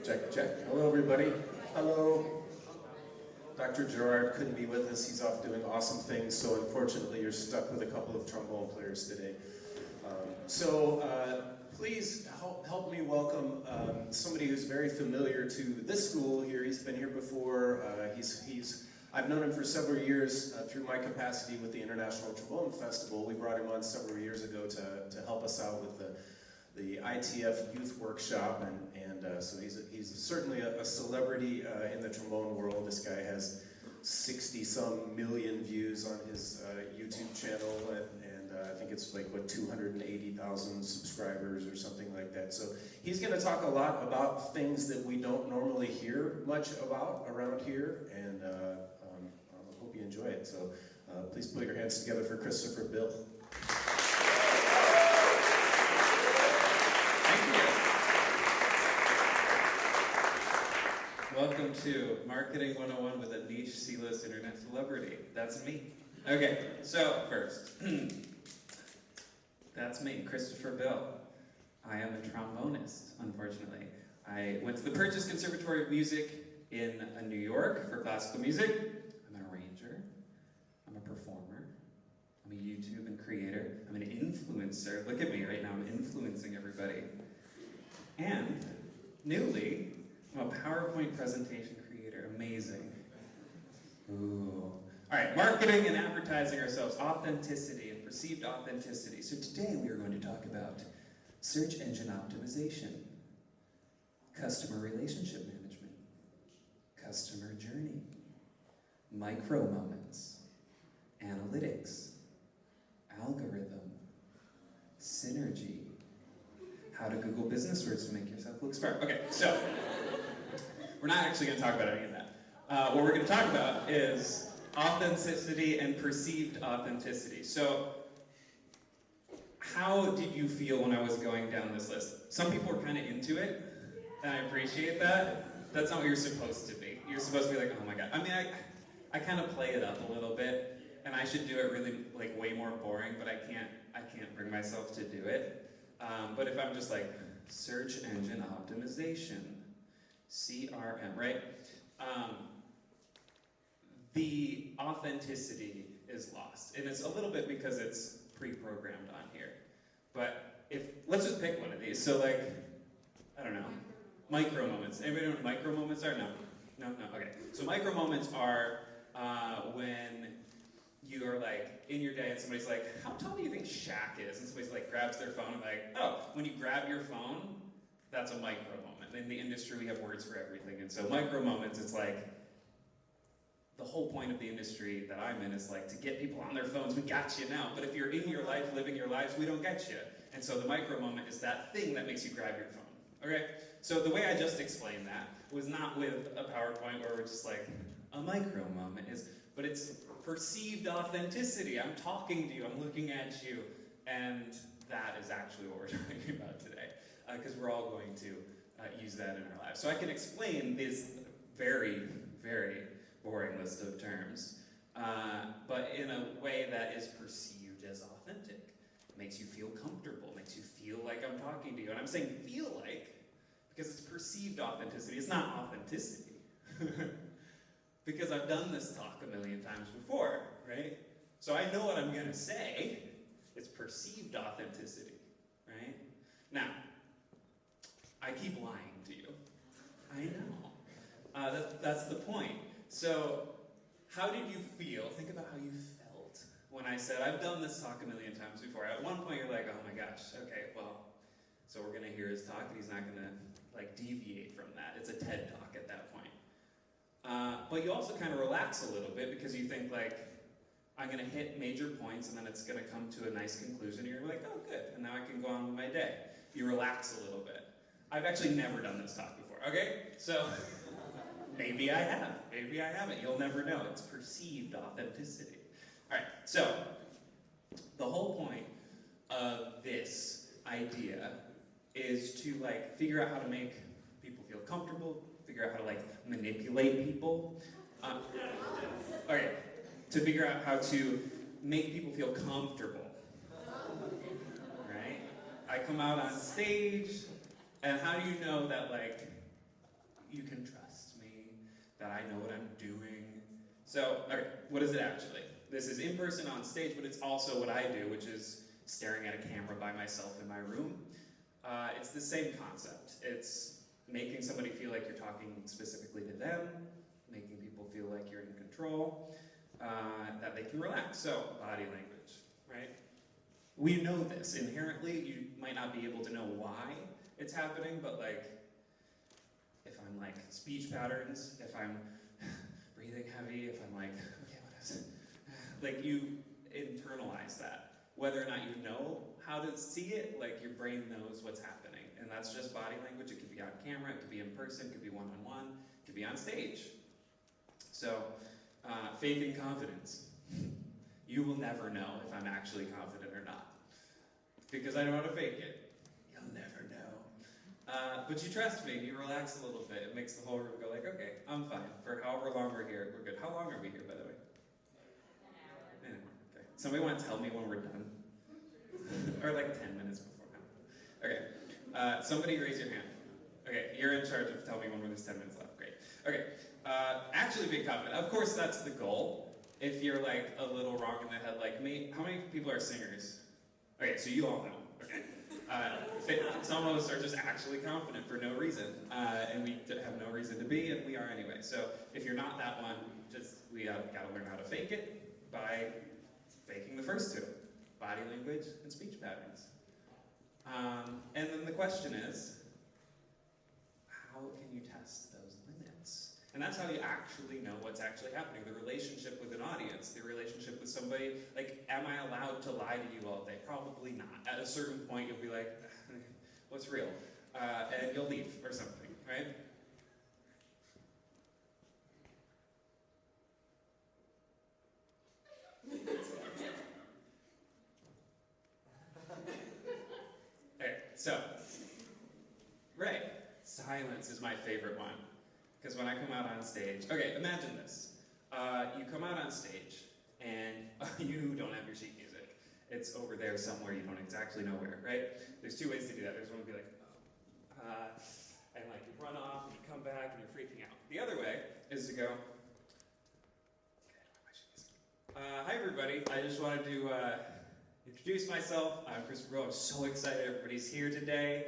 Check, check. Hello, everybody. Hello. Dr. Gerard couldn't be with us. He's off doing awesome things, so unfortunately you're stuck with a couple of trombone players today. Please help me welcome somebody who's very familiar to this school here. He's been here before. I've known him for several years through my capacity with the International Trombone Festival. We brought him on several years ago to help us out with the ITF Youth Workshop, so he's certainly a celebrity in the trombone world. This guy has 60-some million views on his YouTube channel, and I think it's like, 280,000 subscribers or something like that. So he's going to talk a lot about things that we don't normally hear much about around here, and I hope you enjoy it. So please put your hands together for Christopher Bill. Welcome to Marketing 101 with a niche C-list internet celebrity. That's me. Okay, so first, that's me, Christopher Bill. I am a trombonist, unfortunately. I went to the Purchase Conservatory of Music in New York for classical music. I'm an arranger. I'm a performer. I'm a YouTube and creator. I'm an influencer. Look at me right now, I'm influencing everybody. And, newly, I'm a PowerPoint presentation creator. Amazing. Ooh. All right, marketing and advertising ourselves, authenticity and perceived authenticity. So today we are going to talk about search engine optimization, customer relationship management, customer journey, micro moments, analytics, algorithm, synergy, how to Google business words to make yourself look smart. Okay, so we're not actually going to talk about any of that. What we're going to talk about is authenticity and perceived authenticity. So, how did you feel when I was going down this list? Some people are kind of into it, and I appreciate that. That's not what you're supposed to be. You're supposed to be like, oh my god. I mean, I kind of play it up a little bit, and I should do it really, way more boring, but I can't bring myself to do it. But if I'm just like, search engine optimization, CRM, right? The authenticity is lost. And it's a little bit because it's pre-programmed on here. But let's just pick one of these. So I don't know, micro moments. Anybody know what micro moments are? No, okay. So micro moments are when you are in your day and somebody's like, how tall do you think Shaq is? And somebody's grabs their phone and oh, when you grab your phone, that's a micro moment. In the industry, we have words for everything. And so micro moments, it's the whole point of the industry that I'm in is to get people on their phones. We got you now. But if you're in your life, living your lives, we don't get you. And so the micro moment is that thing that makes you grab your phone. Okay? So the way I just explained that was not with a PowerPoint where we're just a micro moment but it's perceived authenticity. I'm talking to you, I'm looking at you, and that is actually what we're talking about today. Because we're all going to use that in our lives. So I can explain this very, very boring list of terms, but in a way that is perceived as authentic. It makes you feel comfortable, makes you feel like I'm talking to you. And I'm saying feel like, because it's perceived authenticity, it's not authenticity. Because I've done this talk a million times before, right? So I know what I'm gonna say. It's perceived authenticity, right? Now, I keep lying to you. I know. That's the point. So, how did you feel? Think about how you felt when I said, I've done this talk a million times before. At one point you're like, oh my gosh, okay, well, so we're gonna hear his talk and he's not gonna deviate from that. It's a TED talk at that point. But you also kind of relax a little bit because you think I'm gonna hit major points and then it's gonna come to a nice conclusion and you're like, oh good, and now I can go on with my day. You relax a little bit. I've actually never done this talk before, okay? So, maybe I have, maybe I haven't. You'll never know. It's perceived authenticity. All right, so the whole point of this idea is to figure out how to make people feel comfortable, figure out how to manipulate people. Okay, to figure out how to make people feel comfortable. Right? I come out on stage, and how do you know that you can trust me, that I know what I'm doing. So, okay, what is it actually? This is in person on stage, but it's also what I do, which is staring at a camera by myself in my room. It's the same concept. It's making somebody feel like you're talking specifically to them, making people feel like you're in control, that they can relax. So, body language, right? We know this. Inherently, you might not be able to know why it's happening, but like, if I'm like speech patterns, if I'm breathing heavy, if I'm like, okay, what is it? Like you internalize that. Whether or not you know how to see it, like your brain knows what's happening. And that's just body language. It could be on camera, it could be in person, it could be one-on-one, it could be on stage. So, faking confidence. You will never know if I'm actually confident or not. Because I know how to fake it. You'll never know. But you trust me, you relax a little bit. It makes the whole room go like, okay, I'm fine. For however long we're here, we're good. How long are we here, by the way? An hour. Okay. Somebody want to tell me when we're done? Or like 10 minutes before now. Okay. Somebody raise your hand. Okay, you're in charge of telling me when there's 10 minutes left. Great. Okay. Actually being confident. Of course, that's the goal. If you're like a little wrong in the head like me, how many people are singers? Okay, so you all know. Okay. Some of us are just actually confident for no reason, and we have no reason to be, and we are anyway. So if you're not that one, we gotta learn how to fake it by faking the first two: body language and speech patterns. And then the question is, how can you test those limits? And that's how you actually know what's actually happening. The relationship with an audience, the relationship with somebody, like, am I allowed to lie to you all day? Probably not. At a certain point, you'll be like, what's real? And you'll leave or something, right? Okay, so, right, silence is my favorite one. Because when I come out on stage, okay, imagine this. You come out on stage, and you don't have your sheet music. It's over there somewhere, you don't exactly know where, right? There's two ways to do that. There's one to be like, and like you run off, and you come back, and you're freaking out. The other way is to go, hi everybody, I just wanted to introduce myself. I'm Christopher. I'm so excited everybody's here today.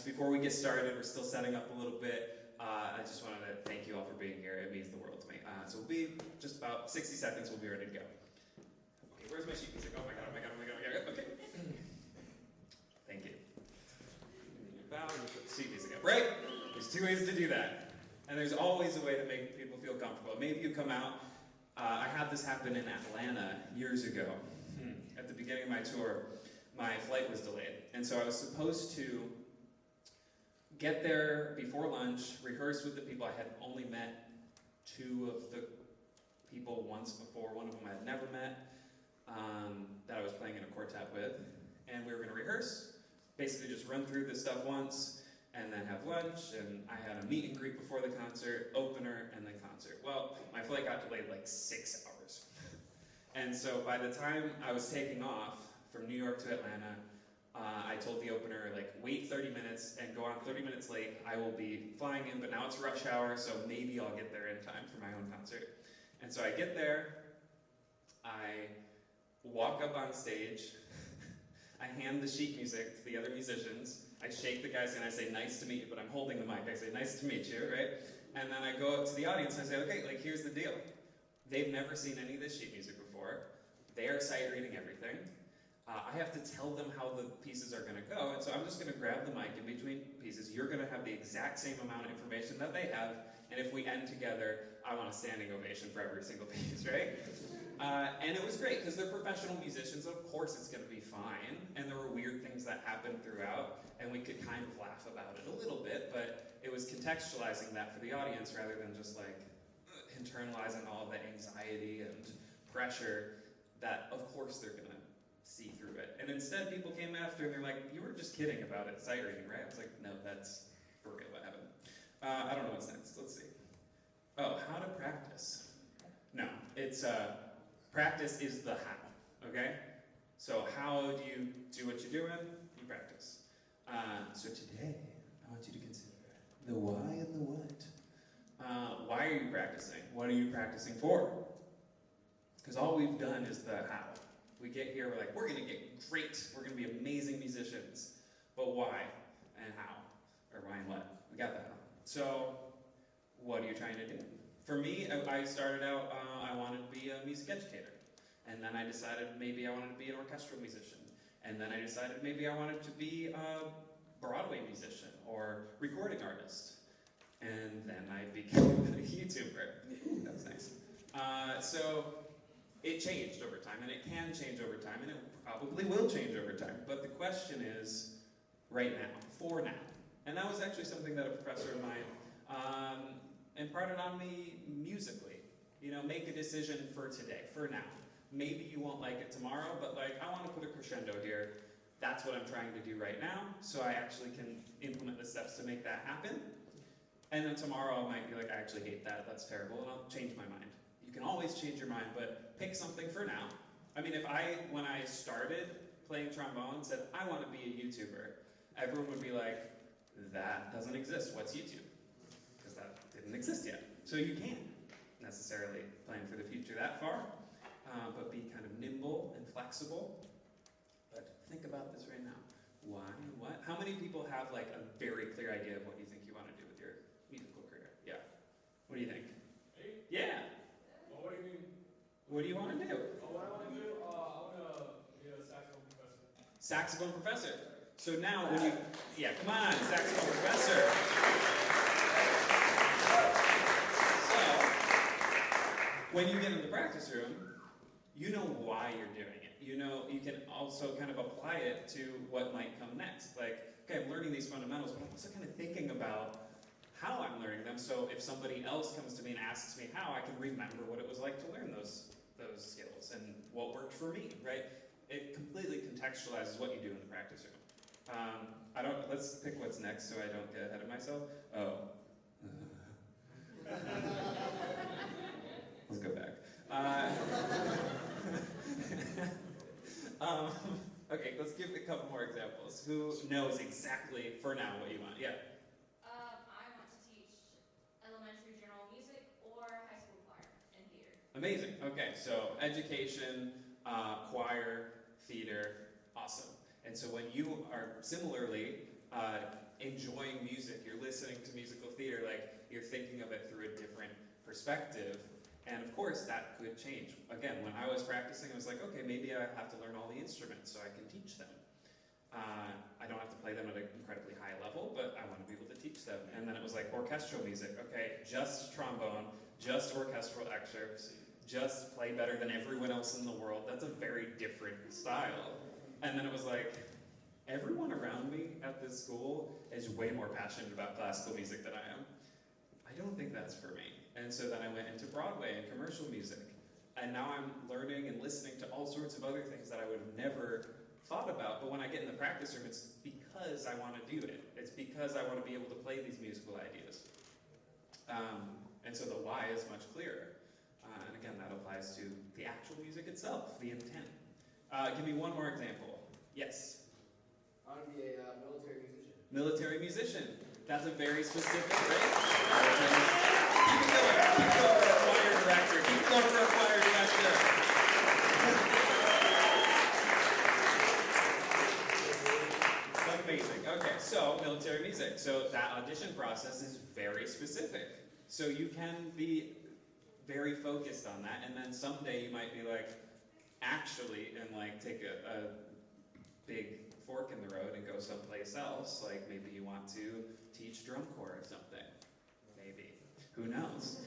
Before we get started, we're still setting up a little bit. I just wanted to thank you all for being here. It means the world to me. So we'll be just about 60 seconds, we'll be ready to go. Okay, where's my sheet music? Oh my god, oh my god, oh my god, oh my god. Okay. Thank you. Bow and put the sheet music up. Right? There's two ways to do that. And there's always a way to make people feel comfortable. Maybe you come out. I had this happen in Atlanta years ago. At the beginning of my tour, my flight was delayed. And so I was supposed to get there before lunch, rehearse with the people. I had only met two of the people once before. One of them I had never met, that I was playing in a quartet with. And we were going to rehearse, basically just run through this stuff once, and then have lunch, and I had a meet and greet before the concert, opener, and then concert. Well, my flight got delayed like 6 hours. And so by the time I was taking off from New York to Atlanta, I told the opener, like, wait 30 minutes and go on 30 minutes late. I will be flying in, but now it's rush hour, so maybe I'll get there in time for my own concert. And so I get there, I walk up on stage, I hand the sheet music to the other musicians, I shake the guy's hand, I say, nice to meet you, but I'm holding the mic, I say, nice to meet you, right? And then I go up to the audience and I say, okay, like, here's the deal. They've never seen any of this sheet music before. They're sight reading everything. I have to tell them how the pieces are going to go, and so I'm just going to grab the mic in between pieces. You're going to have the exact same amount of information that they have, and if we end together, I want a standing ovation for every single piece, right? And it was great, because they're professional musicians, of course it's going to be fine, and there were weird things that happened throughout, and we could kind of laugh about it a little bit, but it was contextualizing that for the audience rather than just like internalizing all of the anxiety and pressure that, of course, they're going to see through it. And instead, people came after and they're like, you were just kidding about it, sight reading, right? I was like, no, that's for real what happened. I don't know what's next. Let's see. Oh, how to practice. No, it's practice is the how, okay? So how do you do what you're doing? You practice. So today, I want you to consider the why and practicing? What are you practicing for? Because all we've done is the how. We get here, we're like, we're going to get great. We're going to be amazing musicians. But why and how? Or why and what? We got that. So, what are you trying to do? For me, I started out, I wanted to be a music educator. And then I decided maybe I wanted to be an orchestral musician. And then I decided maybe I wanted to be a Broadway musician or recording artist. And then I became a YouTuber. That was nice. So it changed over time, and it can change over time, and it probably will change over time. But the question is, right now, for now. And that was actually something that a professor of mine imparted on me musically. You know, make a decision for today, for now. Maybe you won't like it tomorrow, but like, I want to put a crescendo here. That's what I'm trying to do right now, so I actually can implement the steps to make that happen. And then tomorrow I might be like, I actually hate that, that's terrible, and I'll change my mind. You can always change your mind, but pick something for now. I mean, when I started playing trombone, said, I want to be a YouTuber, everyone would be like, that doesn't exist, what's YouTube? Because that didn't exist yet. So you can't necessarily plan for the future that far, but be kind of nimble and flexible. But think about this right now. Why? What? How many people have like a very clear idea of what you think you want to do with your musical career? Yeah. What do you think? Me? Yeah. Well, what do you mean? What do you want to do? What I want to do? I want to be a saxophone professor. Saxophone professor. So now when you, yeah, come on, saxophone professor. So, when you get in the practice room, you know why you're doing it. You know, you can also kind of apply it to what might come next. Like, okay, I'm learning these fundamentals, but I'm also kind of thinking about how I'm learning them, so if somebody else comes to me and asks me how, I can remember what it was like to learn those skills and what worked for me, right? It completely contextualizes what you do in the practice room. Let's pick what's next so I don't get ahead of myself. Oh. Let's go back. Okay, let's give a couple more examples. Who knows exactly, for now, what you want? Yeah. I want to teach elementary general music or high school choir and theater. Amazing. Okay, so education, choir, theater, awesome. And so when you are similarly enjoying music, you're listening to musical theater, like you're thinking of it through a different perspective. And of course, that could change. Again, when I was practicing, I was like, okay, maybe I have to learn all the instruments so I can teach them. I don't have to play them at an incredibly high level, but I want to be able to teach them. And then it was like orchestral music. Okay, just trombone, just orchestral excerpts, just play better than everyone else in the world. That's a very different style. And then it was like, everyone around me at this school is way more passionate about classical music than I am. I don't think that's for me. And so then I went into Broadway and commercial music. And now I'm learning and listening to all sorts of other things that I would have never thought about. But when I get in the practice room, it's because I want to do it. It's because I want to be able to play these musical ideas. And so the why is much clearer. And again, that applies to the actual music itself, the intent. Give me one more example. Yes? I want to be a military musician. Military musician. That's a very specific, right? Keep it going. Keep going for a choir director. Keep going for a choir director. Amazing. Okay, so military music. So that audition process is very specific. So you can be very focused on that, and then someday you might be like, actually, and like take a big fork in the road and go someplace else. Like maybe you want to teach drum corps or something. Maybe. Who knows?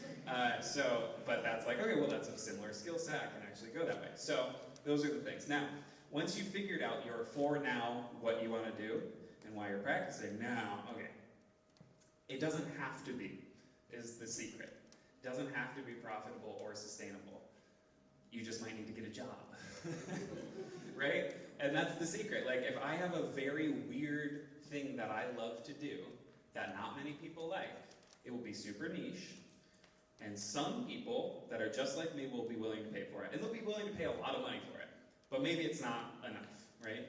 But that's like, okay, well that's a similar skill set. I can actually go that way. So those are the things. Now, once you've figured out your for now, what you want to do, and why you're practicing, now, okay, it doesn't have to be, is the secret. It doesn't have to be profitable or sustainable. You just might need to get a job. Right? And that's the secret. Like, if I have a very weird thing that I love to do that not many people like, it will be super niche, and some people that are just like me will be willing to pay for it. And they'll be willing to pay a lot of money for it. But maybe it's not enough, right?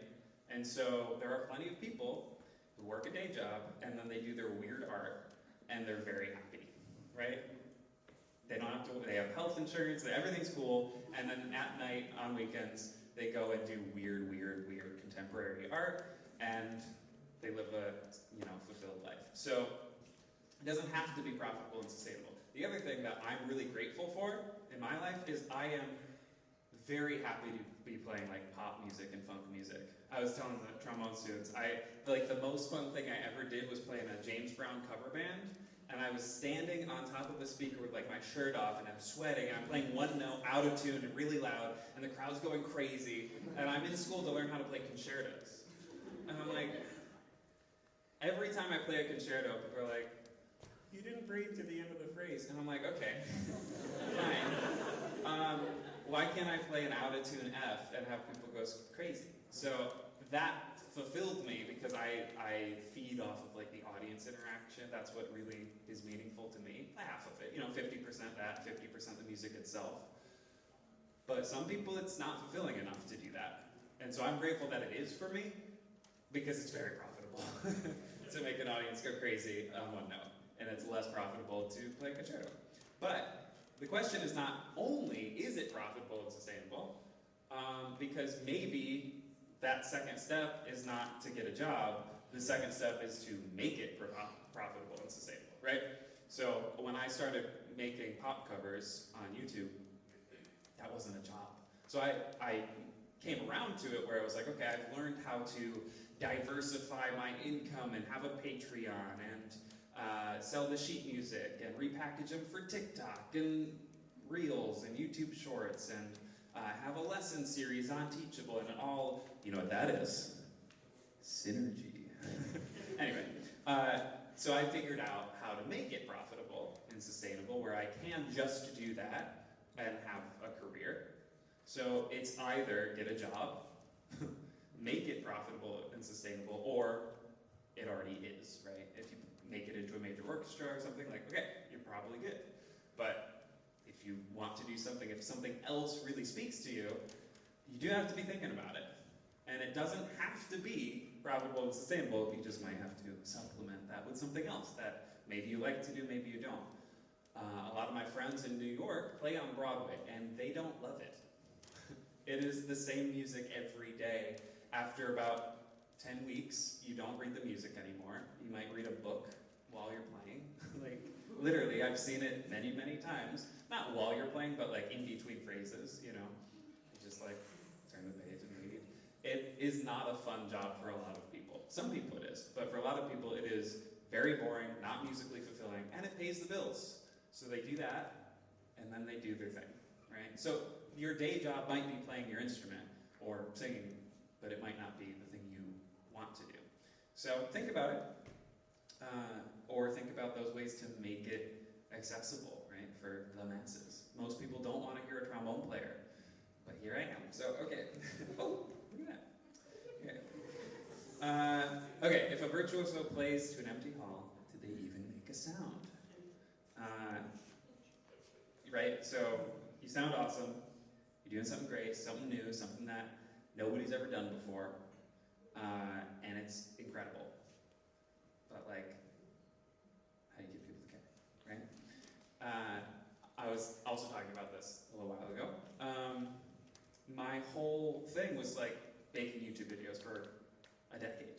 And so there are plenty of people who work a day job, and then they do their weird art, and they're very happy, right? they don't have to, they have health insurance, everything's cool, and then at night, on weekends, they go and do weird contemporary art, and they live a, fulfilled life. So, it doesn't have to be profitable and sustainable. The other thing that I'm really grateful for in my life is I am very happy to be playing like pop music and funk music. I was telling the trombone students, the most fun thing I ever did was play in a James Brown cover band, and I was standing on top of a speaker with like my shirt off, and I'm sweating, and I'm playing one note out of tune and really loud, and the crowd's going crazy, and I'm in school to learn how to play concertos. And I'm like, every time I play a concerto, people are like, you didn't breathe to the end of the phrase. And I'm like, okay, fine. Why can't I play an out-of-tune F and have people go crazy? So that fulfilled me because I feed off of like the audience interaction. That's what really is meaningful to me. Half of it, 50% that, 50% the music itself. But some people it's not fulfilling enough to do that. And so I'm grateful that it is for me because it's very profitable to make an audience go crazy on one note. And it's less profitable to play concerto. But the question is not only is it profitable and sustainable, because maybe that second step is not to get a job, the second step is to make it profitable and sustainable, right? So when I started making pop covers on YouTube, that wasn't a job. So I came around to it where I was like, okay, I've learned how to diversify my income and have a Patreon and sell the sheet music and repackage them for TikTok and Reels and YouTube Shorts and have a lesson series on Teachable and all, you know what that is? Synergy. Anyway, so I figured out how to make it profitable and sustainable where I can just do that and have a career. So it's either get a job, make it profitable and sustainable, or it already is, right? If you make it into a major orchestra or something, like, okay, you're probably good. But if you want to do something, if something else really speaks to you, you do have to be thinking about it. And it doesn't have to be profitable and sustainable, you just might have to supplement that with something else that maybe you like to do, maybe you don't. A lot of my friends in New York play on Broadway, and they don't love it. It is the same music every day. After about 10 weeks, you don't read the music anymore. You might read a book while you're playing. Like, literally, I've seen it many, many times. Not while you're playing, but like in between phrases, You just like turn the page and read. It is not a fun job for a lot of people. Some people it is, but for a lot of people it is very boring, not musically fulfilling, and it pays the bills. So they do that, and then they do their thing, right? So your day job might be playing your instrument or singing, but it might not be the thing you want to do. So think about it, or think about those ways to make it accessible, right, for the masses. Most people don't want to hear a trombone player, but here I am. So, okay. Oh, look at that. Okay. Okay, if a virtuoso plays to an empty hall, do they even make a sound? Right, so you sound awesome, you're doing something great, something new, something that nobody's ever done before, and it's incredible. But like, how do you get people to care, right? I was also talking about this a little while ago. My whole thing was like making YouTube videos for a decade.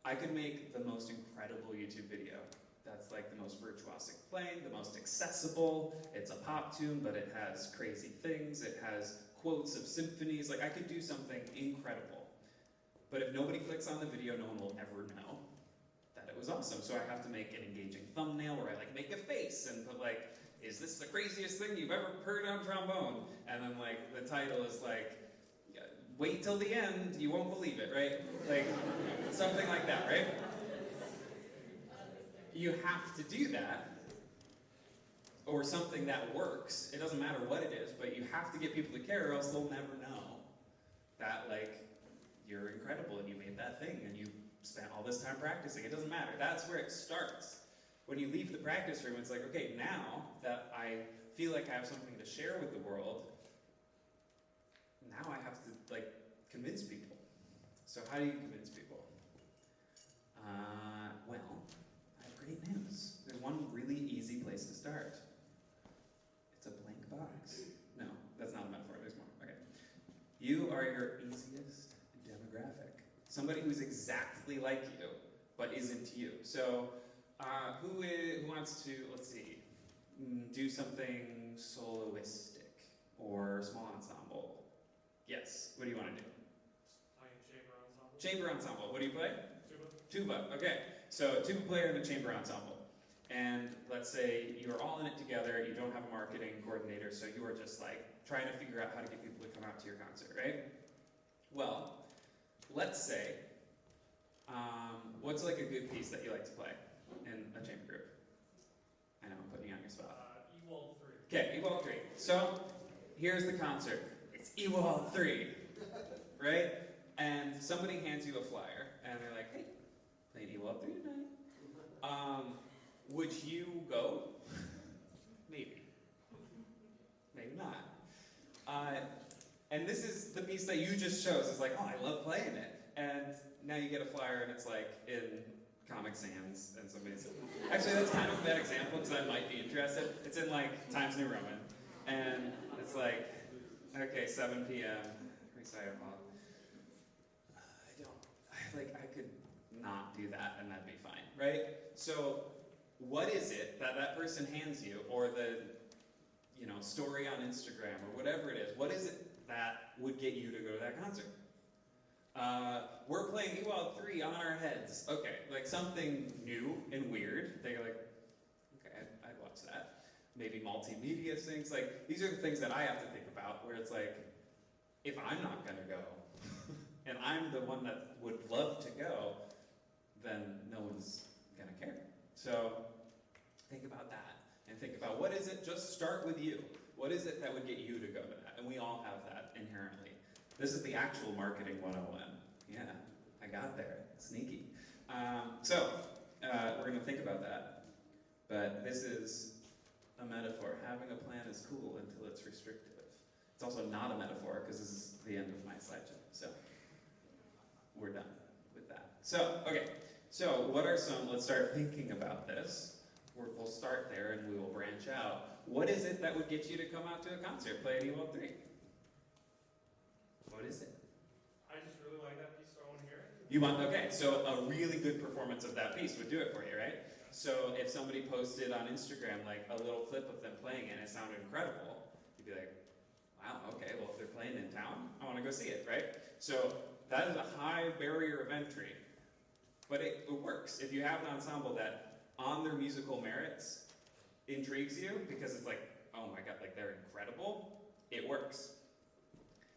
I could make the most incredible YouTube video that's like the most virtuosic playing, the most accessible. It's a pop tune, but it has crazy things. It has quotes of symphonies. Like, I could do something incredible. But if nobody clicks on the video, no one will ever know that it was awesome. So I have to make an engaging thumbnail where I like make a face and put like, is this the craziest thing you've ever heard on trombone? And then like the title is like, wait till the end, you won't believe it, right? Like something like that, right? You have to do that, or something that works. It doesn't matter what it is, but you have to get people to care, or else they'll never know that like you're incredible and you made that thing and you spent all this time practicing. It doesn't matter. That's where it starts. When you leave the practice room, it's like, okay, now that I feel like I have something to share with the world, now I have to like convince people. So how do you convince people? Well, I have great news. There's one really easy place to start. are your easiest demographic. Somebody who's exactly like you, but isn't you. So, who wants to, let's see, do something soloistic or small ensemble? Yes, what do you want to do? Playing chamber ensemble. Chamber ensemble, what do you play? Tuba. Tuba, okay. So, tuba player in a chamber ensemble. And let's say you're all in it together, you don't have a marketing coordinator, so you are just like trying to figure out how to get people to come out to your concert, right? Well, let's say, what's like a good piece that you like to play in a chamber group? I know, I'm putting you on your spot. Ewald 3. Okay, Ewald 3. So, here's the concert. It's Ewald 3, right? And somebody hands you a flyer, and they're like, hey, playing Ewald 3 tonight. Would you go? Maybe. Maybe not. And this is the piece that you just chose. It's like, oh, I love playing it. And now you get a flyer and it's like in Comic Sans and somebody said, actually that's kind of a bad example because I might be interested. It's in like Times New Roman. And it's like, okay, 7 p.m. Recital Hall. I could not do that and that'd be fine, right? So what is it that that person hands you, or the, story on Instagram, or whatever it is, what is it that would get you to go to that concert? We're playing Ewald 3 on our heads. Okay, like something new and weird. They're like, okay, I'd watch that. Maybe multimedia things. Like, these are the things that I have to think about, where it's like, if I'm not gonna go, and I'm the one that would love to go, then no one's gonna care. So, think about that. And think about, what is it? Just start with you. What is it that would get you to go to that? And we all have that inherently. This is the actual marketing 101. Yeah, I got there. Sneaky. We're going to think about that. But this is a metaphor. Having a plan is cool until it's restrictive. It's also not a metaphor because this is the end of my slideshow. So we're done with that. So, okay. So what are some, let's start thinking about this. We'll start there and we will branch out. What is it that would get you to come out to a concert, play at Ewald 3? What is it? I just really like that piece, so I want to hear it. You want, okay, so a really good performance of that piece would do it for you, right? So if somebody posted on Instagram like a little clip of them playing it and it sounded incredible, you'd be like, wow, okay, well if they're playing in town, I want to go see it, right? So that is a high barrier of entry, but it works. If you have an ensemble that on their musical merits intrigues you because it's like, oh my god, like they're incredible, it works.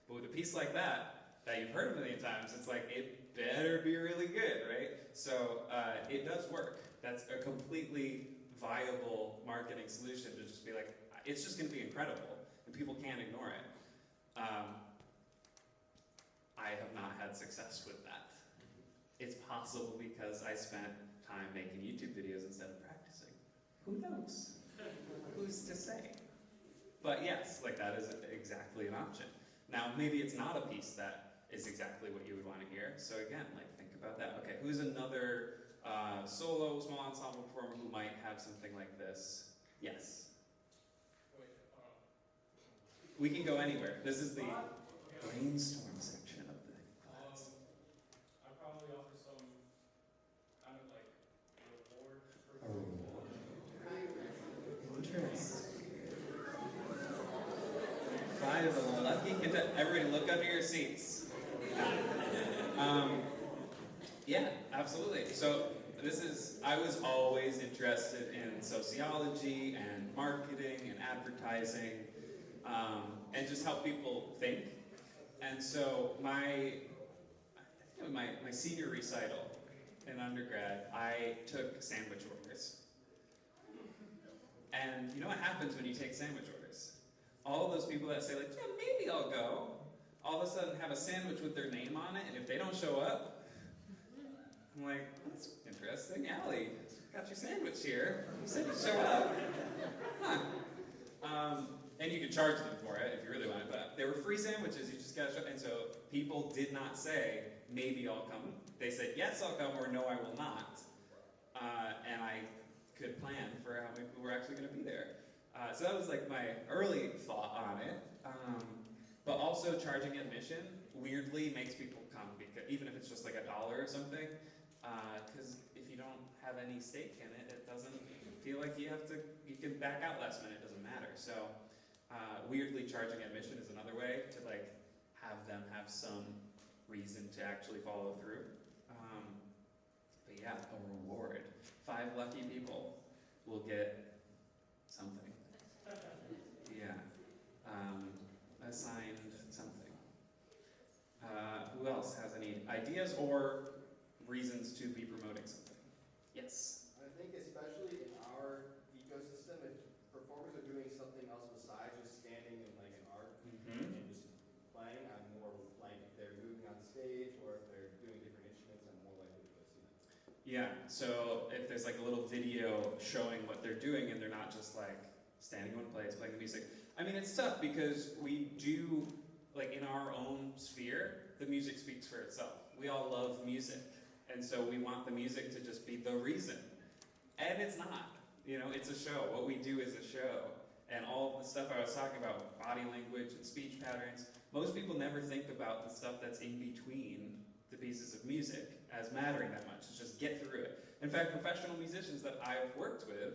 But with a piece like that you've heard a million times, it's like, it better be really good, right? So it does work. That's a completely viable marketing solution to just be like, it's just going to be incredible, and people can't ignore it. I have not had success with that. It's possible because I spent time making YouTube videos instead of practicing. Who knows? Who's to say? But yes, like that is exactly an option. Now, maybe it's not a piece that is exactly what you would want to hear. So again, like think about that. Okay, who's another solo, small ensemble performer who might have something like this? Yes. Wait, We can go anywhere. This is the okay. brainstorm section of the class. I'd probably offer some kind of like reward for Interesting. 5 lucky contestants. Everybody look under your seats. Yeah, absolutely. So I was always interested in sociology and marketing and advertising, and just help people think. And so my senior recital in undergrad, I took sandwich orders. And you know what happens when you take sandwich orders? All of those people that say like, yeah, maybe I'll go, all of a sudden have a sandwich with their name on it, and if they don't show up, I'm like, that's interesting. Allie, got your sandwich here. You said you'd show up. Huh. And you could charge them for it if you really wanted, but they were free sandwiches, you just gotta show. And so people did not say, maybe I'll come. They said, yes, I'll come, or no, I will not. And I could plan for how many people were actually gonna be there. So that was like my early thought on it. But also charging admission weirdly makes people come, because even if it's just like $1 or something, because if you don't have any stake in it, it doesn't feel like you can back out last minute, it doesn't matter. So weirdly charging admission is another way to like have them have some reason to actually follow through. But yeah, a reward. 5 lucky people will get something. Yeah. Assigned something. Who else has any ideas or reasons to be promoting something? Yes. I think especially in our ecosystem, if performers are doing something else besides just standing in like an art Mm-hmm. and just playing, I'm more like if they're moving on stage or if they're doing different instruments, I'm more likely to go see them. Yeah, so if there's like a little video showing what they're doing and they're not just like standing in one place playing the music. I mean, it's tough because we do, like in our own sphere, the music speaks for itself. We all love music, and so we want the music to just be the reason. And it's not, you know, it's a show. What we do is a show. And all the stuff I was talking about, body language and speech patterns, most people never think about the stuff that's in between the pieces of music as mattering that much. It's just get through it. In fact, professional musicians that I've worked with,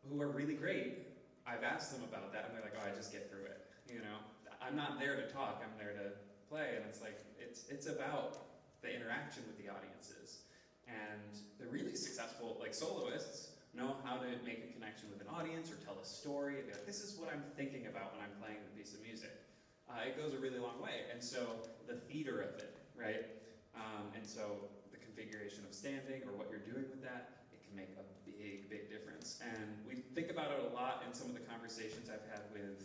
who are really great, I've asked them about that, and they're like, oh, I just get through it, you know? I'm not there to talk, I'm there to play, and it's like, it's about the interaction with the audiences. And the really successful, like soloists, know how to make a connection with an audience or tell a story and be like, this is what I'm thinking about when I'm playing the piece of music. It goes a really long way. And so the theater of it, right? And so the configuration of standing or what you're doing with that, it can make a big, big difference. And we think about it a lot in some of the conversations I've had with,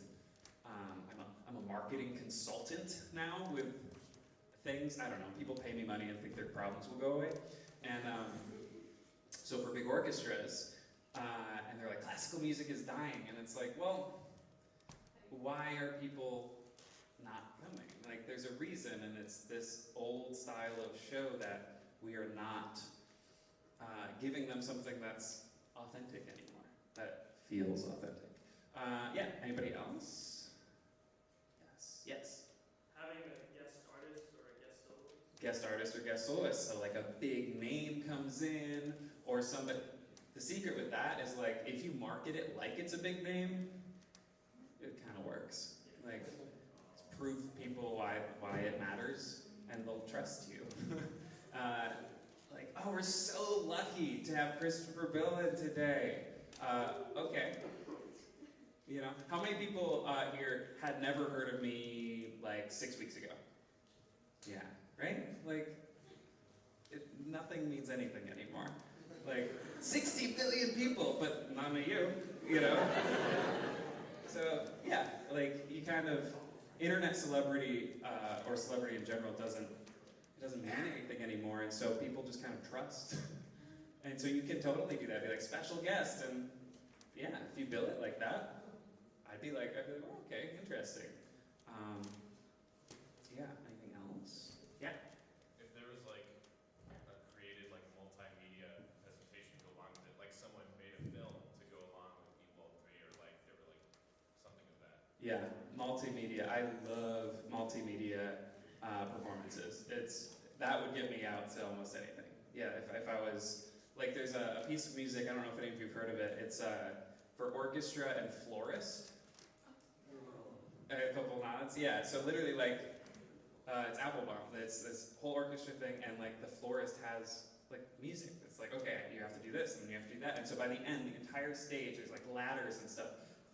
I'm a marketing consultant now with things, I don't know, people pay me money and think their problems will go away. And so for big orchestras, and they're like, classical music is dying. And it's like, well, why are people not coming? Like, there's a reason, and it's this old style of show that we are not giving them something that's authentic anymore, that feels authentic. Yeah, anybody else? Yes, yes. Having a guest artist or a guest soloist. Guest artist or guest soloist, so like a big name comes in, or somebody. The secret with that is like, if you market it like it's a big name, it kind of works. Like, prove people why it matters, and they'll trust you. Like, oh, we're so lucky to have Christopher Bill in today. Okay. You know, how many people here had never heard of me like 6 weeks ago? Yeah, right? Like, nothing means anything anymore. Like, 60 million people, but none of you, you know? So, yeah, like, you kind of, internet celebrity, or celebrity in general doesn't mean anything anymore, and so people just kind of trust. And so you can totally do that, be like, special guest, and yeah, if you bill it like that, I'd be like, oh, okay, interesting. Yeah, anything else? Yeah. If there was like a created like multimedia presentation to go along with it, like someone made a film to go along with Equal 3 or like there were like something of that. Yeah, multimedia. I love multimedia performances. That would get me out to almost anything. Yeah, if I was, like there's a piece of music, I don't know if any of you have heard of it, it's for orchestra and florist. A couple nods, yeah, so literally like, it's Applebaum, it's this whole orchestra thing, and like the florist has like music. It's like, okay, you have to do this, and then you have to do that, and so by the end, the entire stage, there's like ladders and stuff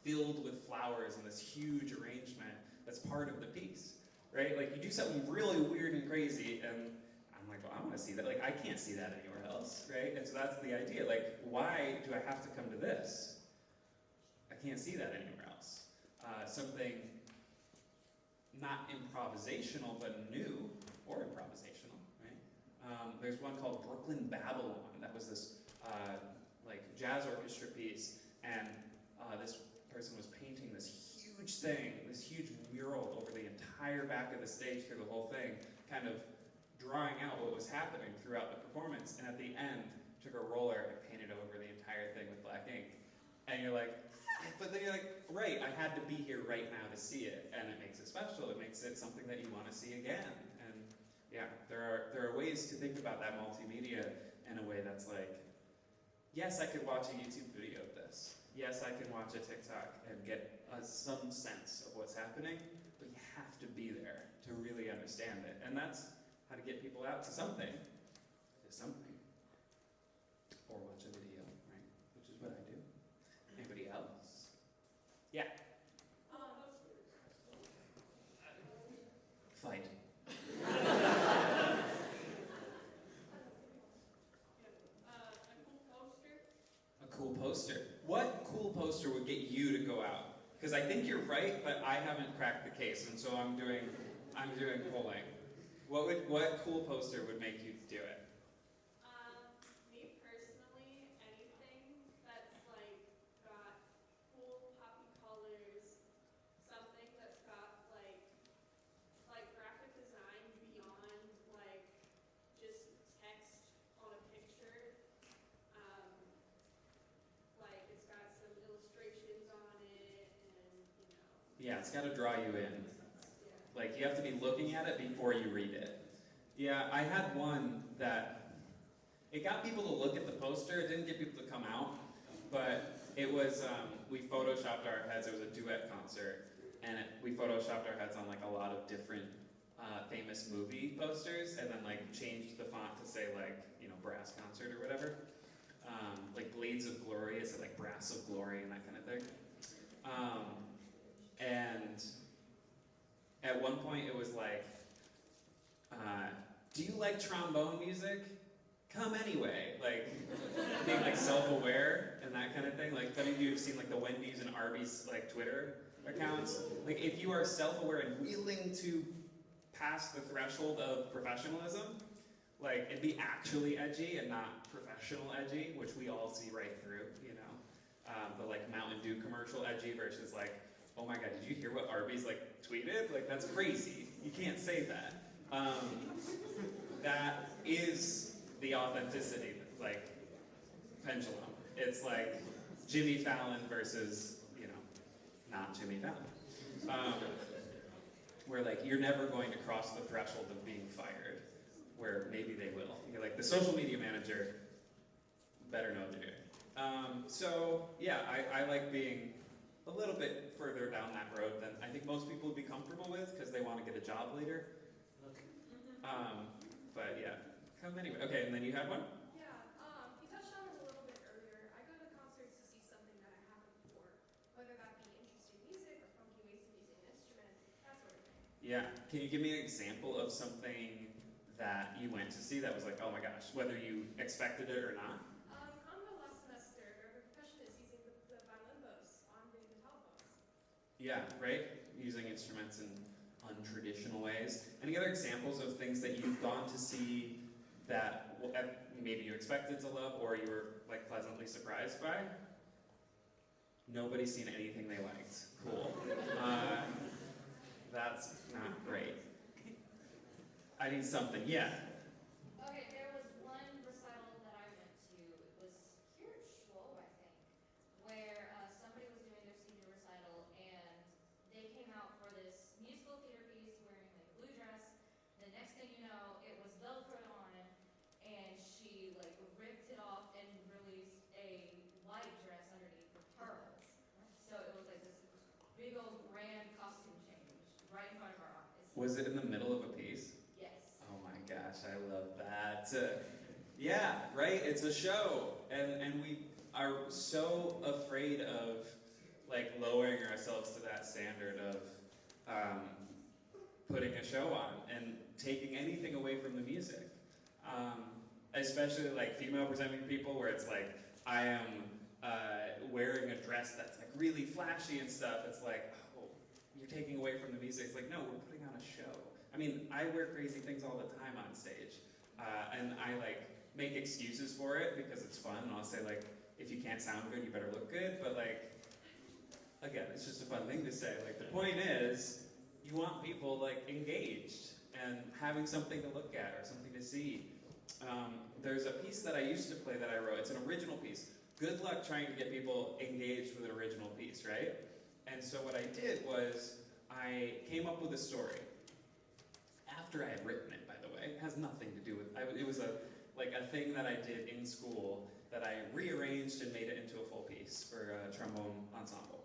filled with flowers and this huge arrangement that's part of the piece, right? Like you do something really weird and crazy, and I'm like, well, I want to see that. Like I can't see that anywhere else, right? And so that's the idea. Like, why do I have to come to this? I can't see that anywhere else. Something not improvisational, but new or improvisational, right? There's one called Brooklyn Babylon. That was this like jazz orchestra piece, and this person was painting this huge thing, this huge mural over the entire back of the stage through the whole thing, kind of drawing out what was happening throughout the performance, and at the end, took a roller and painted over the entire thing with black ink. And you're like, I but then you're like, right, I had to be here right now to see it, and it makes it special. It makes it something that you want to see again. And yeah, there are ways to think about that multimedia in a way that's like, yes, I could watch a YouTube video of this. Yes, I can watch a TikTok and get some sense of what's happening, but you have to be there to really understand it. And that's how to get people out to something. Or watch a video, right? Which is what I do. Anybody else? Yeah. Fight. A cool poster. What cool poster would get you to go out? Because I think you're right, but I haven't cracked the case, and so I'm doing polling. What cool poster would make you do it? Me personally, anything that's like got cool poppy colors, something that's got like graphic design beyond like just text on a picture. Like it's got some illustrations on it, and you know. Yeah, it's got to draw you in. Yeah. Like, you have to be looking at it before you read it. Yeah, I had one that, it got people to look at the poster, it didn't get people to come out, but it was, we photoshopped our heads, it was a duet concert, and we photoshopped our heads on like a lot of different famous movie posters, and then like changed the font to say like, you know, brass concert or whatever. Like Blades of Glory, it said like Brass of Glory and that kind of thing. And at one point it was like, do you like trombone music? Come anyway. Like, being like self-aware and that kind of thing. Like, if any of you have seen like the Wendy's and Arby's like Twitter accounts, like if you are self-aware and willing to pass the threshold of professionalism, like it'd be actually edgy and not professional edgy, which we all see right through, you know. The like Mountain Dew commercial edgy versus like, oh my god, did you hear what Arby's like tweeted? Like that's crazy. You can't say that. That is the authenticity, like pendulum. It's like Jimmy Fallon versus, you know, not Jimmy Fallon. Where like you're never going to cross the threshold of being fired, where maybe they will. You're like the social media manager better know what they're doing. So yeah, I like being a little bit further down that road than I think most people would be comfortable with because they want to get a job later. But yeah, come anyway. Okay, and then you had one? Yeah, you touched on it a little bit earlier. I go to concerts to see something that I haven't before, whether that be interesting music or funky ways to use an instrument, that sort of thing. Yeah. Can you give me an example of something that you went to see that was like, oh my gosh, whether you expected it or not? Convo last semester, the percussionist using the violin bows on the guitar bows. Yeah, right? Using instruments in untraditional ways. Any other examples of things that you've gone to see that maybe you expected to love or you were like pleasantly surprised by? Nobody's seen anything they liked. Cool. That's not great. I need something. Yeah. Okay, there was one recital that I went to. It was here at Schwab, I think, where somebody was doing their senior recital, and they came out for this musical theater piece wearing like a blue dress. The next thing you know, it was Velcroed on, and she like ripped it off and released a white dress underneath with pearls. So it was like this big old grand costume change right in front of our office. Was it in the middle of a piece? Yes. Oh my gosh, I love that. Yeah, right? It's a show. And we are so afraid of like lowering ourselves to that standard of putting a show on and taking anything away from the music. Especially like female presenting people where it's like, I am wearing a dress that's like really flashy and stuff. It's like, oh, you're taking away from the music. It's like, no, we're putting on a show. I mean, I wear crazy things all the time on stage. And I like make excuses for it because it's fun. And I'll say like, if you can't sound good, you better look good. But like, again, it's just a fun thing to say. Like the point is, you want people like engaged and having something to look at or something to see. There's a piece that I used to play that I wrote. It's an original piece Good luck trying to get people engaged with an original piece, right? And so what I did was I came up with a story after I had written it, by the way. It has nothing to do with, it was a thing that I did in school that I rearranged and made it into a full piece for a trombone ensemble.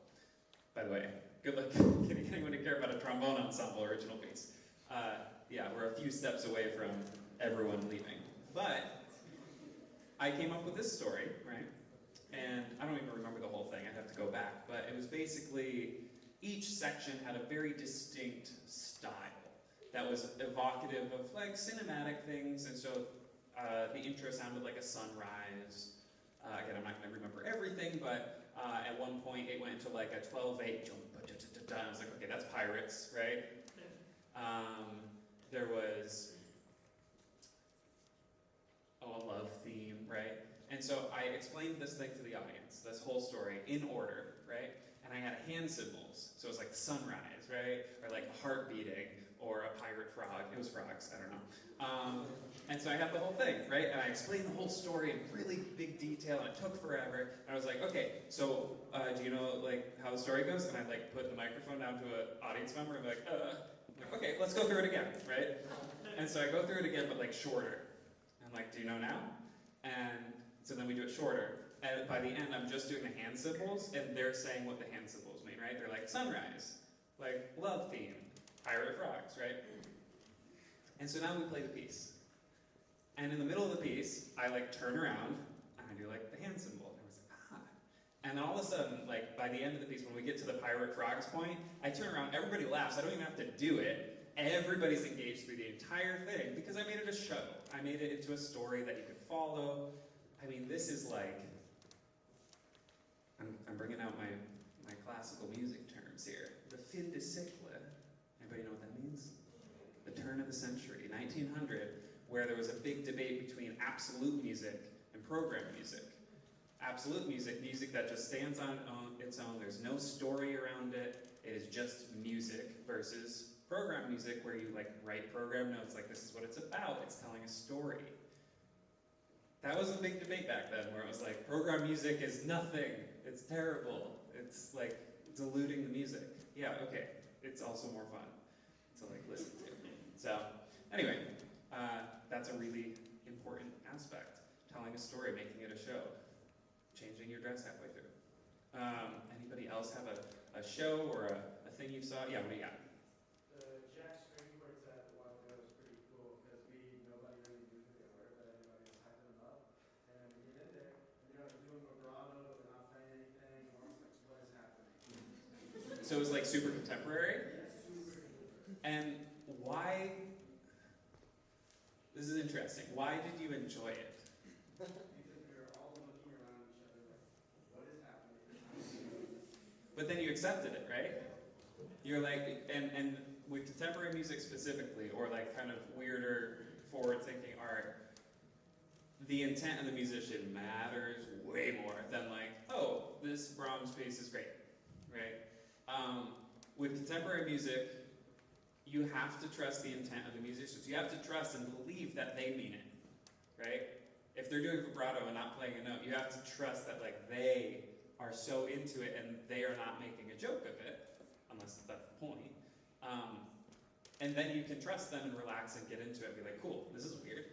By the way, good luck getting anyone to care about a trombone ensemble original piece. Yeah, we're a few steps away from everyone leaving. But I came up with this story, right? And I don't even remember the whole thing, I'd have to go back. But it was basically, each section had a very distinct style that was evocative of like cinematic things. And so the intro sounded like a sunrise. Again, I'm not gonna remember everything, but at one point it went into like a 12/8, I was like, okay, that's pirates, right? There was, a love theme, right? And so I explained this thing to the audience, this whole story, in order, right? And I had hand symbols, so it was like sunrise, right? Or like a heart beating, or a pirate frog. It was frogs, I don't know. And so I had the whole thing, right? And I explained the whole story in really big detail, and it took forever. And I was like, okay, so do you know like how the story goes? And I'd like put the microphone down to an audience member and be like, okay, let's go through it again, right? And so I go through it again, but like shorter. I'm like, do you know now? And so then we do it shorter. And by the end, I'm just doing the hand symbols, and they're saying what the hand symbols mean, right? They're like sunrise, like love theme, pirate frogs, right? And so now we play the piece. And in the middle of the piece, I like turn around, and I do like the hand symbol. And I was like, ah. And then all of a sudden, like by the end of the piece, when we get to the pirate frogs point, I turn around, everybody laughs. I don't even have to do it. Everybody's engaged through the entire thing because I made it a show. I made it into a story that you could follow. I mean, this is like, I'm bringing out my classical music terms here. The fin de siècle. Anybody know what that means? The turn of the century, 1900, where there was a big debate between absolute music and program music. Absolute music, music that just stands on its own, there's no story around it, it is just music, versus program music where you like write program notes like this is what it's about, it's telling a story. That was a big debate back then where it was like program music is nothing, it's terrible, it's like diluting the music. Yeah, okay, it's also more fun to like listen to. So anyway, that's a really important aspect. Telling a story, making it a show, changing your dress halfway through. Anybody else have a show or a thing you saw? Yeah, what do you got? The Jack String Quartet a while ago was pretty cool because nobody really knew who they were, but everybody was hyping them up. And we get in there, and they're like doing vibrato, they're not playing anything, and we're almost like, what is happening? So it was like super contemporary? Yeah, super cool. And why, this is interesting, why did you enjoy it? Because we were all looking around each other like, what is happening? But then you accepted it, right? You're like, and with contemporary music specifically, or like kind of weirder, forward-thinking art, the intent of the musician matters way more than like, oh, this Brahms piece is great, right? With contemporary music, you have to trust the intent of the musicians. You have to trust and believe that they mean it, right? If they're doing vibrato and not playing a note, you have to trust that like they are so into it and they are not making a joke of it, unless that's the point. And then you can trust them and relax and get into it and be like, cool, this is weird.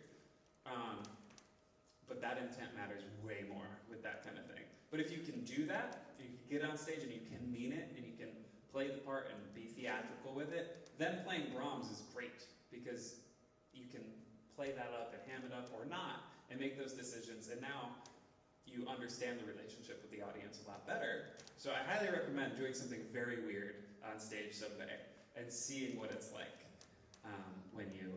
But that intent matters way more with that kind of thing. But if you can do that, you can get on stage and you can mean it and you can play the part and be theatrical with it, then playing Brahms is great because you can play that up and ham it up or not and make those decisions, and now you understand the relationship with the audience a lot better. So I highly recommend doing something very weird on stage someday and seeing what it's like when you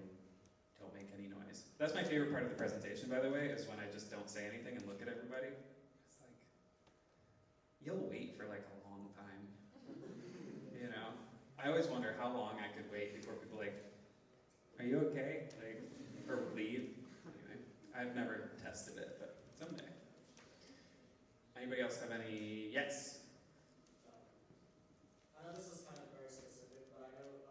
don't make any noise. That's my favorite part of the presentation, by the way, is when I just don't say anything and look at everybody. It's like, you'll wait for like a long time. You know? I always wonder how long I could wait before people like, are you okay? Like, or leave. Anyway, I've never tested it, but someday. Anybody else have any? Yes? I know this is kind of very specific, but I know,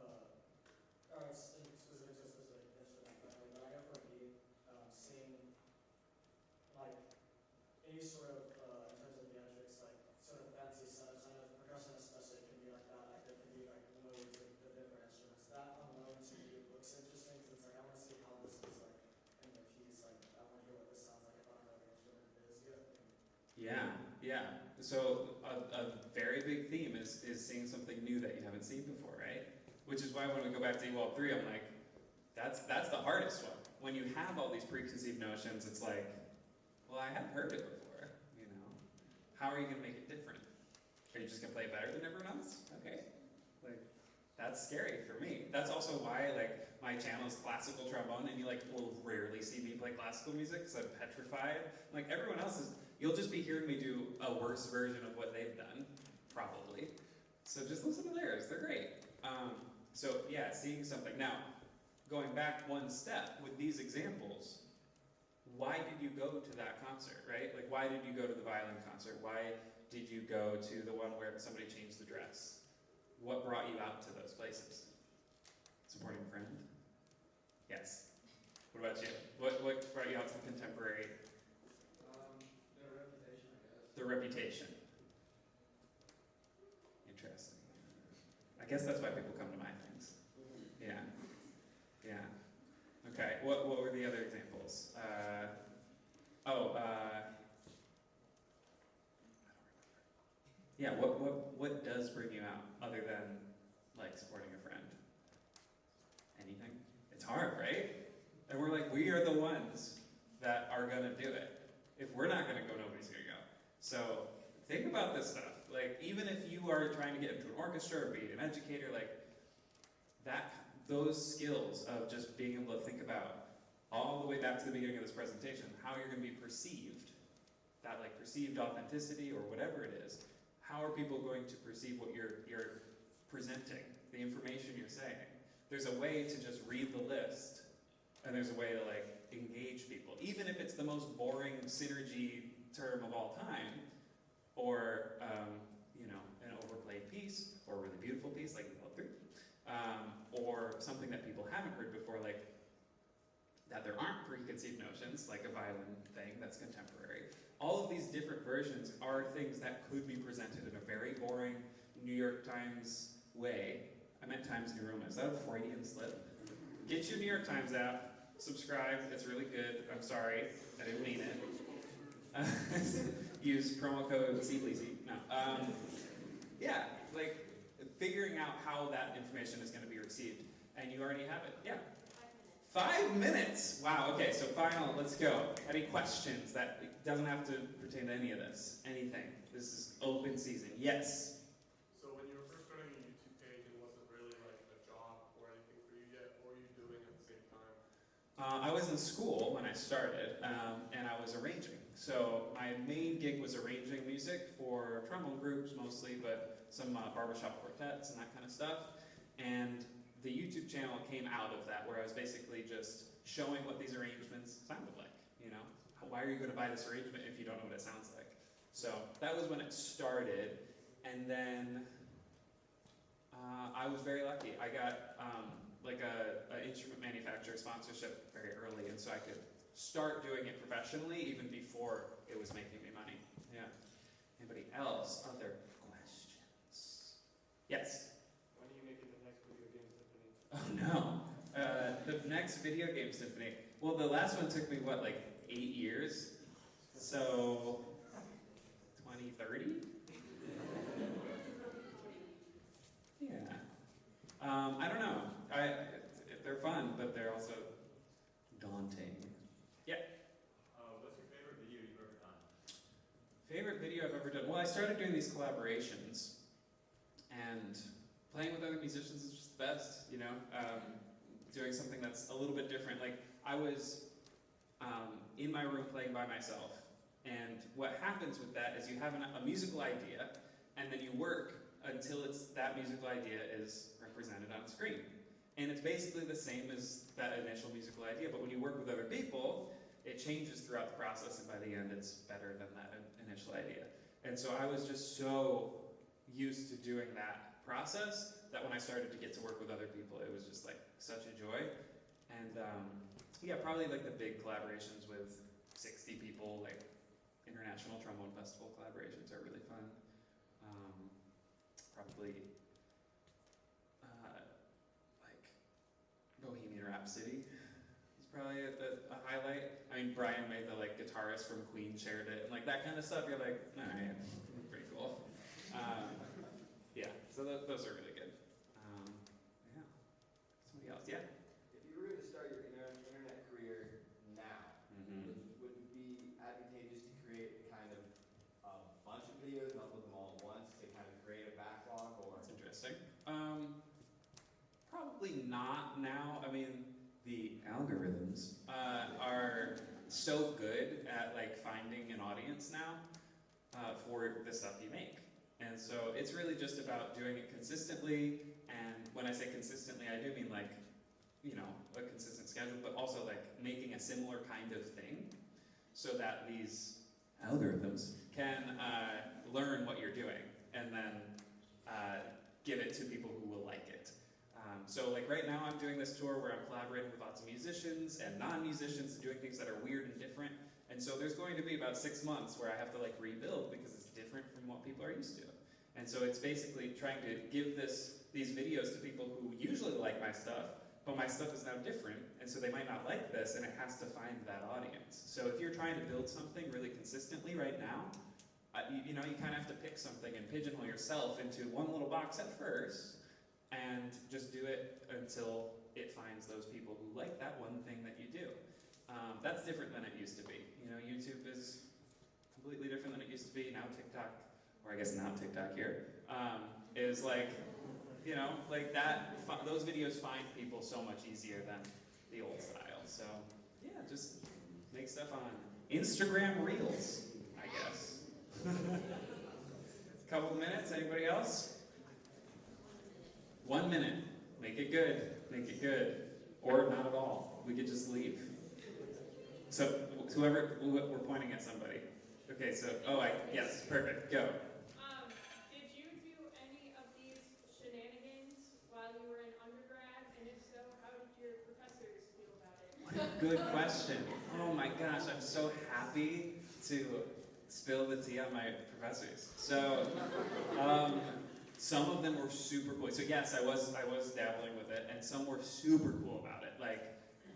or it's specific to a specific instrument, but I know for me, seeing like any sort of Yeah, yeah. So a very big theme is seeing something new that you haven't seen before, right? Which is why when we go back to Ewald 3, I'm like, that's the hardest one. When you have all these preconceived notions, it's like, well, I haven't heard it before, you know? How are you gonna make it different? Are you just gonna play it better than everyone else? Okay. Like, that's scary for me. That's also why, like, my channel is classical trombone, and you, like, will rarely see me play classical music, because I'm petrified. Like, everyone else is, you'll just be hearing me do a worse version of what they've done, probably. So just listen to theirs, they're great. So yeah, seeing something. Now, going back one step with these examples, why did you go to that concert, right? Like, why did you go to the violin concert? Why did you go to the one where somebody changed the dress? What brought you out to those places? Supporting a friend? Yes. What about you? What brought you out to contemporary? Their reputation, I guess. The reputation. Interesting. I guess that's why people come to my things. Yeah. Yeah. Okay. What were the other examples? Yeah. What does bring you out other than like supporting a friend? Anything? It's hard, right? And we're like, we are the ones that are gonna do it. If we're not gonna go, nobody's gonna go. So think about this stuff. Like, even if you are trying to get into an orchestra or be an educator, like those skills of just being able to think about all the way back to the beginning of this presentation, how you're gonna be perceived, that like perceived authenticity or whatever it is. How are people going to perceive what you're presenting, the information you're saying? There's a way to just read the list, and there's a way to like engage people, even if it's the most boring synergy term of all time, or an overplayed piece, or a really beautiful piece like Ewald 3, or something that people haven't heard before, like that there aren't preconceived notions, like a violin thing that's contemporary. All of these different versions are things that could be presented in a very boring New York Times way. I meant Times New Roman. Is that a Freudian slip? Get your New York Times app, subscribe, it's really good. I'm sorry, I didn't mean it. Use promo code CPLEASY. No. Yeah, like figuring out how that information is going to be received. And you already have it. Yeah. 5 minutes. Wow, okay, so final, let's go. Any questions? That it doesn't have to pertain to any of this. Anything. This is open season. Yes? So when you were first starting a YouTube page, it wasn't really like a job or anything for you yet. What were you doing at the same time? I was in school when I started, and I was arranging. So my main gig was arranging music for trombone groups mostly, but some barbershop quartets and that kind of stuff. And the YouTube channel came out of that, where I was basically just showing what these arrangements sounded like, you know? Why are you going to buy this arrangement if you don't know what it sounds like? So that was when it started, and then I was very lucky. I got like an instrument manufacturer sponsorship very early, and so I could start doing it professionally even before it was making me money. Yeah. Anybody else? Other questions? Yes? When are you making the next video game symphony? Oh no. The next video game symphony. Well, the last one took me, what, like 8 years? So, 2030? Yeah. I don't know. They're fun, but they're also daunting. Yeah. What's your favorite video you've ever done? Favorite video I've ever done? Well, I started doing these collaborations, and playing with other musicians is just the best, you know? Doing something that's a little bit different. Like, I was in my room playing by myself, and what happens with that is you have a musical idea, and then you work until that musical idea is represented on screen. And it's basically the same as that initial musical idea, but when you work with other people, it changes throughout the process, and by the end it's better than that initial idea. And so I was just so used to doing that process that when I started to get to work with other people, it was just like such a joy. And yeah, probably like the big collaborations with 60 people, like International Trombone Festival collaborations are really fun. Probably like Bohemian Rhapsody is probably a highlight. I I mean, Brian made the like guitarist from Queen shared it, and like that kind of stuff. You're like, all right, pretty cool. Yeah, so those are really good. Yeah. Somebody else, yeah. If you were going to start your internet career now, would it be advantageous to create kind of a bunch of videos and upload them all at once to kind of create a backlog, or? That's interesting. Probably not now. I mean, the algorithms are so good at like finding an audience now for the stuff you make. And so it's really just about doing it consistently, and when I say consistently, I do mean like, you know, a consistent schedule, but also like making a similar kind of thing so that these algorithms can learn what you're doing and then give it to people who will like it. So like right now I'm doing this tour where I'm collaborating with lots of musicians and non-musicians and doing things that are weird and different. And so there's going to be about 6 months where I have to like rebuild because it's different from what people are used to. And so it's basically trying to give these videos to people who usually like my stuff, but my stuff is now different, and so they might not like this, and it has to find that audience. So if you're trying to build something really consistently right now, you know, you kind of have to pick something and pigeonhole yourself into one little box at first, and just do it until it finds those people who like that one thing that you do. That's different than it used to be. You know, YouTube is completely different than it used to be. Now TikTok, or I guess now TikTok here, is like, you know, like that, those videos find people so much easier than the old style. So yeah, just make stuff on Instagram Reels, I guess. Couple of minutes, anybody else? 1 minute, make it good, or not at all. We could just leave. So we're pointing at somebody. Okay, so, yes, perfect, go. Did you do any of these shenanigans while you were in undergrad? And if so, how did your professors feel about it? What a good question. Oh my gosh, I'm so happy to spill the tea on my professors. So, some of them were super cool. So yes, I was dabbling with it, and some were super cool about it. Like,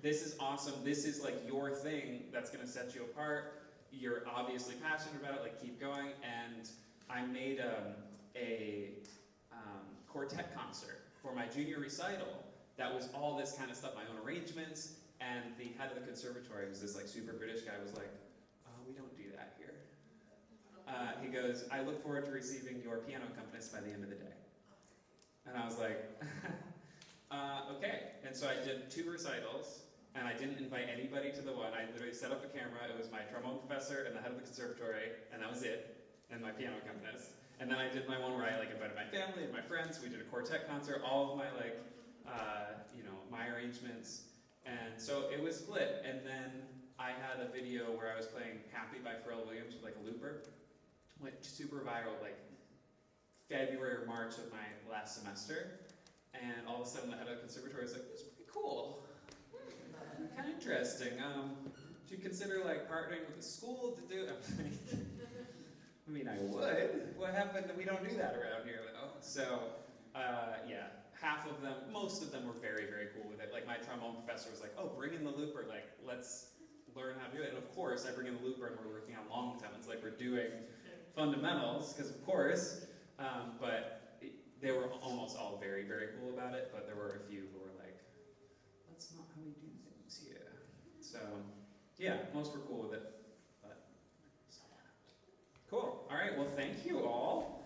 this is awesome. This is like your thing that's gonna set you apart. You're obviously passionate about it. Like, keep going. And I made a quartet concert for my junior recital. That was all this kind of stuff, my own arrangements. And the head of the conservatory, who's this like super British guy, was like, "We don't do that here." He goes, "I look forward to receiving your piano accompanist by the end of the day." And I was like, okay. And so I did 2 recitals, and I didn't invite anybody to the one. I literally set up a camera. It was my trombone professor and the head of the conservatory, and that was it, and my piano accompanist. And then I did my one where I like invited my family and my friends. We did a quartet concert, all of my like, you know, my arrangements. And so it was split. And then I had a video where I was playing Happy by Pharrell Williams with like a looper. Went super viral like February or March of my last semester. And all of a sudden the head of the conservatory was like, "This is pretty cool. Kind of interesting. Do you consider like partnering with the school to do it?" I mean, I would. What happened? We don't do that around here though. So yeah, most of them were very, very cool with it. Like my trombone professor was like, "Oh, bring in the looper. Like, let's learn how to do it." And of course, I bring in the looper and we're working on long tones. Like we're doing fundamentals, because of course, but they were almost all very, very cool about it, but there were a few who were like, "That's not how we do things here." So, yeah, most were cool with it, but cool. All right, well, thank you all.